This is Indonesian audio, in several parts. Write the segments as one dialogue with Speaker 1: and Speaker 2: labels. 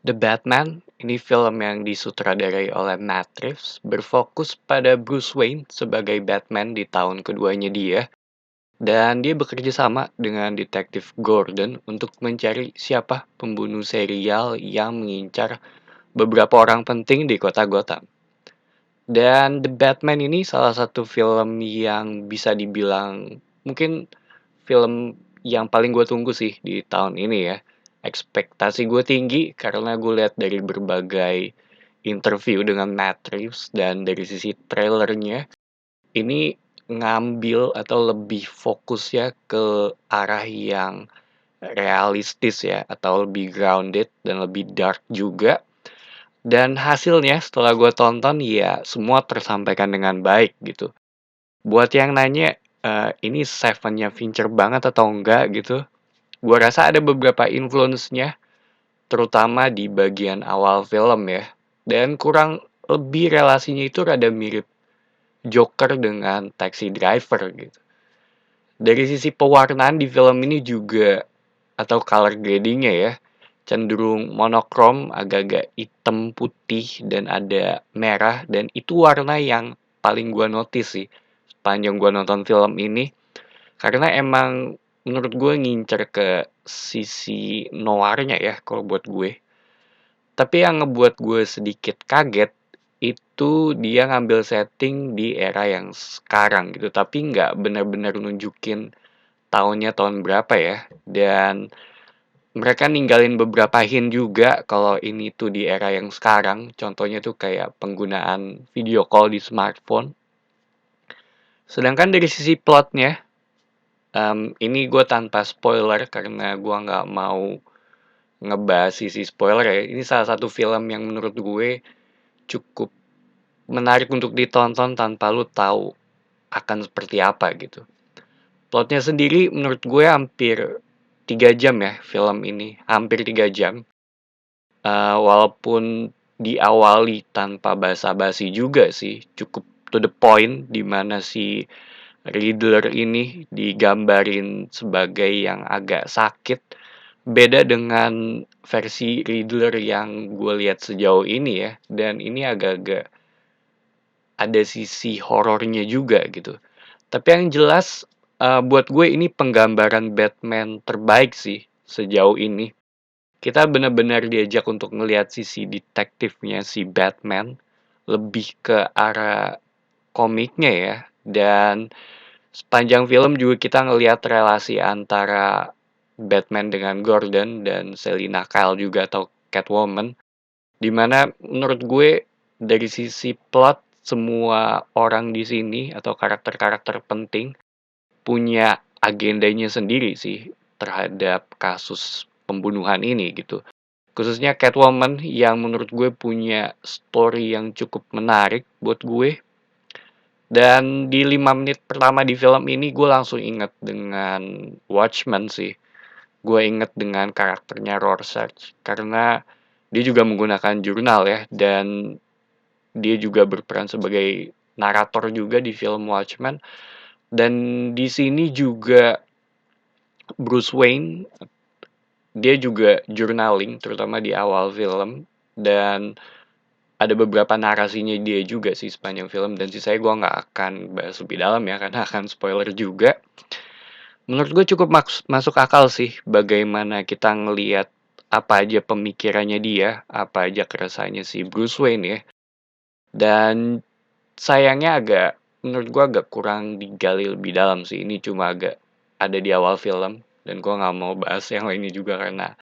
Speaker 1: The Batman, ini film yang disutradarai oleh Matt Reeves, berfokus pada Bruce Wayne sebagai Batman di tahun keduanya dia, dan dia bekerja sama dengan detektif Gordon untuk mencari siapa pembunuh serial yang mengincar beberapa orang penting di kota Gotham. Dan The Batman ini salah satu film yang bisa dibilang mungkin film yang paling gue tunggu sih di tahun ini ya. Ekspektasi gue tinggi karena gue lihat dari berbagai interview dengan Matt Reeves dan dari sisi trailernya ini ngambil atau lebih fokus ya ke arah yang realistis ya atau lebih grounded dan lebih dark juga. Dan hasilnya setelah gue tonton ya semua tersampaikan dengan baik gitu. Buat yang nanya, ini Seven-nya Fincher banget atau enggak gitu, gua rasa ada beberapa influence-nya, terutama di bagian awal film ya. Dan kurang lebih relasinya itu rada mirip Joker dengan Taxi Driver gitu. Dari sisi pewarnaan di film ini juga atau color grading-nya ya, cenderung monokrom, agak-agak hitam putih dan ada merah dan itu warna yang paling gua notice sih sepanjang gua nonton film ini. Karena emang menurut gue ngincer ke sisi noirnya ya kalau buat gue. Tapi yang ngebuat gue sedikit kaget itu dia ngambil setting di era yang sekarang gitu. Tapi nggak benar-benar nunjukin tahunnya tahun berapa ya. Dan mereka ninggalin beberapa hint juga kalau ini tuh di era yang sekarang. Contohnya tuh kayak penggunaan video call di smartphone. Sedangkan dari sisi plotnya, ini gue tanpa spoiler karena gue nggak mau ngebahas sisi spoiler ya. Ini salah satu film yang menurut gue cukup menarik untuk ditonton tanpa lu tahu akan seperti apa gitu. Plotnya sendiri menurut gue hampir 3 jam ya film ini, hampir 3 jam. Walaupun diawali tanpa basa-basi juga sih, cukup to the point di mana si Riddler ini digambarin sebagai yang agak sakit. Beda dengan versi Riddler yang gue lihat sejauh ini ya. Dan ini agak-agak ada sisi horornya juga gitu. Tapi yang jelas buat gue ini penggambaran Batman terbaik sih sejauh ini. Kita benar-benar diajak untuk ngelihat sisi detektifnya si Batman. Lebih ke arah komiknya ya. Dan sepanjang film juga kita ngelihat relasi antara Batman dengan Gordon dan Selina Kyle juga atau Catwoman. Dimana menurut gue dari sisi plot semua orang di sini atau karakter-karakter penting punya agendanya sendiri sih terhadap kasus pembunuhan ini gitu. Khususnya Catwoman yang menurut gue punya story yang cukup menarik buat gue. Dan di 5 menit pertama di film ini gue langsung inget dengan Watchmen sih. Gue inget dengan karakternya Rorschach karena dia juga menggunakan jurnal ya dan dia juga berperan sebagai narator juga di film Watchmen. Dan di sini juga Bruce Wayne dia juga journaling terutama di awal film dan ada beberapa narasinya dia juga sih sepanjang film dan sisanya gue nggak akan bahas lebih dalam ya karena akan spoiler juga. Menurut gue cukup masuk akal sih bagaimana kita ngelihat apa aja pemikirannya dia, apa aja keresahannya si Bruce Wayne ya. Dan sayangnya menurut gue agak kurang digali lebih dalam sih. Ini cuma agak ada di awal film dan gue nggak mau bahas yang lainnya juga karena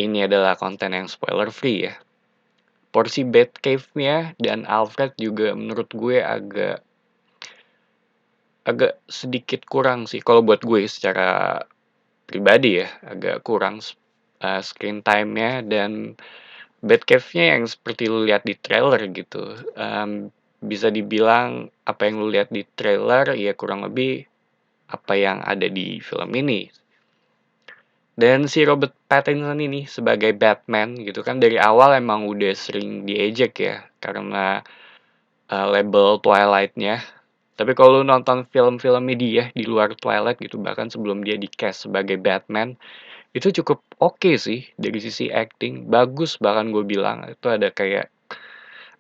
Speaker 1: ini adalah konten yang spoiler free ya. Porsi Batcave-nya dan Alfred juga menurut gue agak agak sedikit kurang sih kalau buat gue secara pribadi ya, agak kurang screen time-nya dan Batcave-nya yang seperti lu lihat di trailer gitu. Bisa dibilang apa yang lu lihat di trailer ya kurang lebih apa yang ada di film ini. Dan si Robert Pattinson ini sebagai Batman gitu kan dari awal emang udah sering diejek ya karena label Twilight-nya. Tapi kalau lu nonton film-film dia di luar Twilight gitu bahkan sebelum dia di-cast sebagai Batman, Itu cukup oke sih dari sisi acting, bagus bahkan gue bilang. Itu ada kayak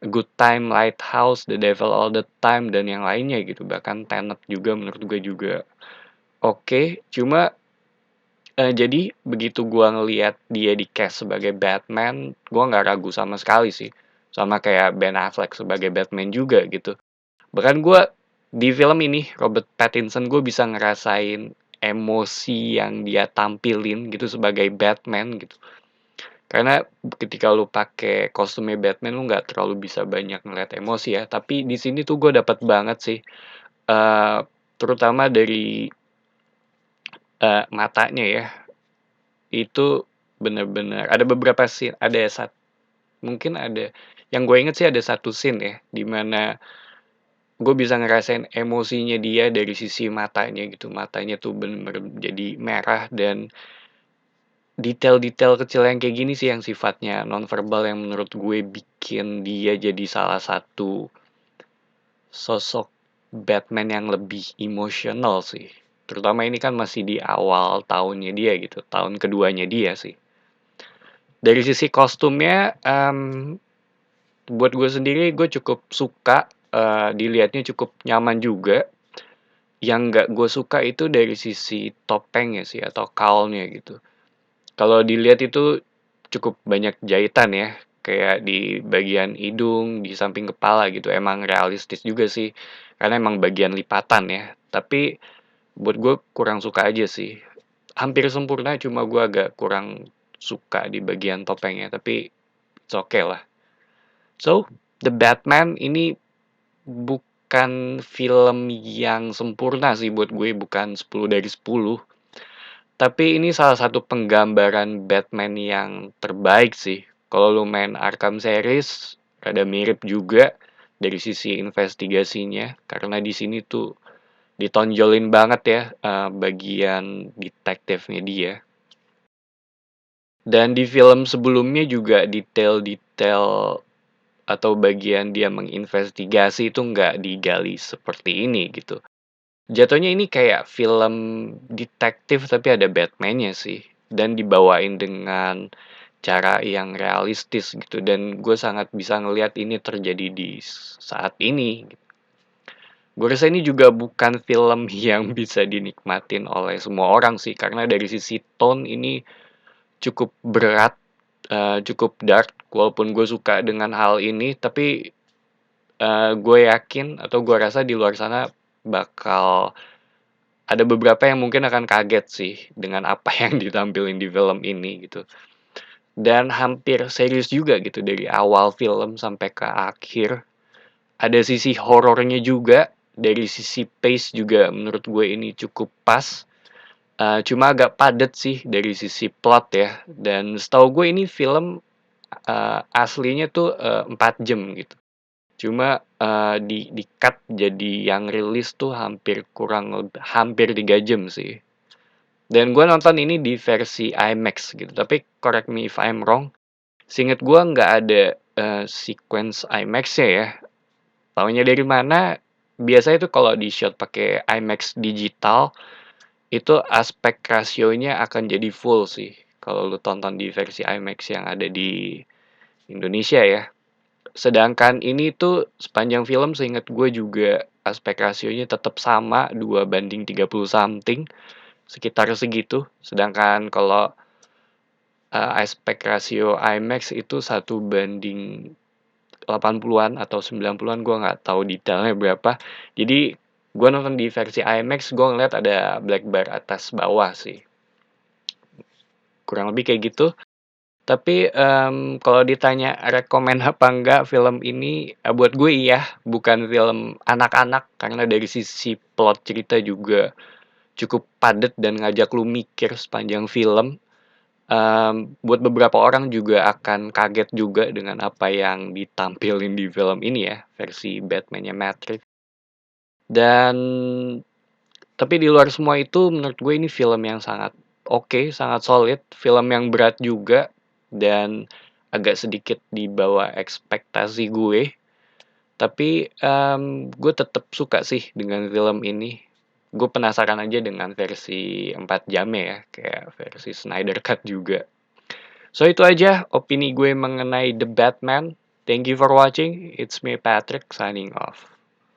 Speaker 1: A Good Time, Lighthouse, The Devil All the Time, dan yang lainnya gitu. Bahkan Tenet juga menurut gue juga oke. Cuma jadi begitu gua ngelihat dia di-cast sebagai Batman, gua nggak ragu sama sekali sih. Sama kayak Ben Affleck sebagai Batman juga gitu. Bahkan gua di film ini, Robert Pattinson, gue bisa ngerasain emosi yang dia tampilin gitu sebagai Batman gitu. Karena ketika lu pakai kostumnya Batman, lu nggak terlalu bisa banyak ngeliat emosi ya. Tapi di sini tuh gue dapat banget sih, eh terutama dari matanya ya. Itu bener-bener ada beberapa scene, mungkin ada yang gue inget sih ada satu scene ya, dimana gue bisa ngerasain emosinya dia dari sisi matanya gitu. Matanya tuh bener-bener jadi merah, dan detail-detail kecil yang kayak gini sih yang sifatnya nonverbal yang menurut gue bikin dia jadi salah satu sosok Batman yang lebih emosional sih. Terutama ini kan masih di awal tahunnya dia gitu, tahun keduanya dia sih. Dari sisi kostumnya, buat gue sendiri gue cukup suka, dilihatnya cukup nyaman juga. Yang nggak gue suka itu dari sisi topengnya sih atau kaulnya gitu. Kalau dilihat itu cukup banyak jahitan ya, kayak di bagian hidung, di samping kepala gitu. Emang realistis juga sih, karena emang bagian lipatan ya. Tapi buat gue kurang suka aja sih. Hampir sempurna, cuma gue agak kurang suka di bagian topengnya. Tapi it's okay lah. So, The Batman ini bukan film yang sempurna sih buat gue, bukan 10 dari 10. Tapi ini salah satu penggambaran Batman yang terbaik sih. Kalau lu main Arkham series, rada mirip juga dari sisi investigasinya. Karena di sini tuh ditonjolin banget ya, bagian detektifnya dia. Dan di film sebelumnya juga detail-detail atau bagian dia menginvestigasi itu nggak digali seperti ini gitu. Jatuhnya ini kayak film detektif tapi ada Batman-nya sih. Dan dibawain dengan cara yang realistis gitu. Dan gue sangat bisa ngelihat ini terjadi di saat ini. Gue rasa ini juga bukan film yang bisa dinikmatin oleh semua orang sih. Karena dari sisi tone ini cukup berat, cukup dark. Walaupun gue suka dengan hal ini, tapi gue yakin atau gue rasa di luar sana bakal ada beberapa yang mungkin akan kaget sih dengan apa yang ditampilin di film ini gitu. Dan hampir serius juga gitu dari awal film sampai ke akhir. Ada sisi horornya juga, dari sisi pace juga menurut gue ini cukup pas. Cuma agak padat sih dari sisi plot ya. Dan setahu gue ini film aslinya tuh 4 jam gitu. Cuma di cut jadi yang rilis tuh hampir 3 jam sih. Dan gue nonton ini di versi IMAX gitu. Tapi correct me if I'm wrong. Seinget gue nggak ada sequence IMAX-nya ya. Taunya dari mana? Biasanya tuh kalau di shot pakai IMAX digital, itu aspek rasionya akan jadi full sih. Kalau lu tonton di versi IMAX yang ada di Indonesia ya. Sedangkan ini tuh sepanjang film seingat gue juga aspek rasionya tetap sama 2:30 something, sekitar segitu. Sedangkan kalau aspek rasio IMAX itu 1:80-an atau 90-an, gue nggak tahu detailnya berapa. Jadi gue nonton di versi IMAX, gue ngeliat ada black bar atas bawah sih. Kurang lebih kayak gitu. Tapi kalau ditanya rekomen apa enggak film ini, buat gue iya, bukan film anak-anak karena dari sisi plot cerita juga cukup padat dan ngajak lu mikir sepanjang film. Buat beberapa orang juga akan kaget juga dengan apa yang ditampilin di film ini ya, versi Batman-nya Matt Reeves. Dan tapi di luar semua itu menurut gue ini film yang sangat oke, sangat solid, film yang berat juga dan agak sedikit di bawah ekspektasi gue. Tapi gue tetap suka sih dengan film ini. Gue penasaran aja dengan versi 4 jamnya ya, kayak versi Snyder Cut juga. So itu aja opini gue mengenai The Batman. Thank you for watching. It's me Patrick signing off.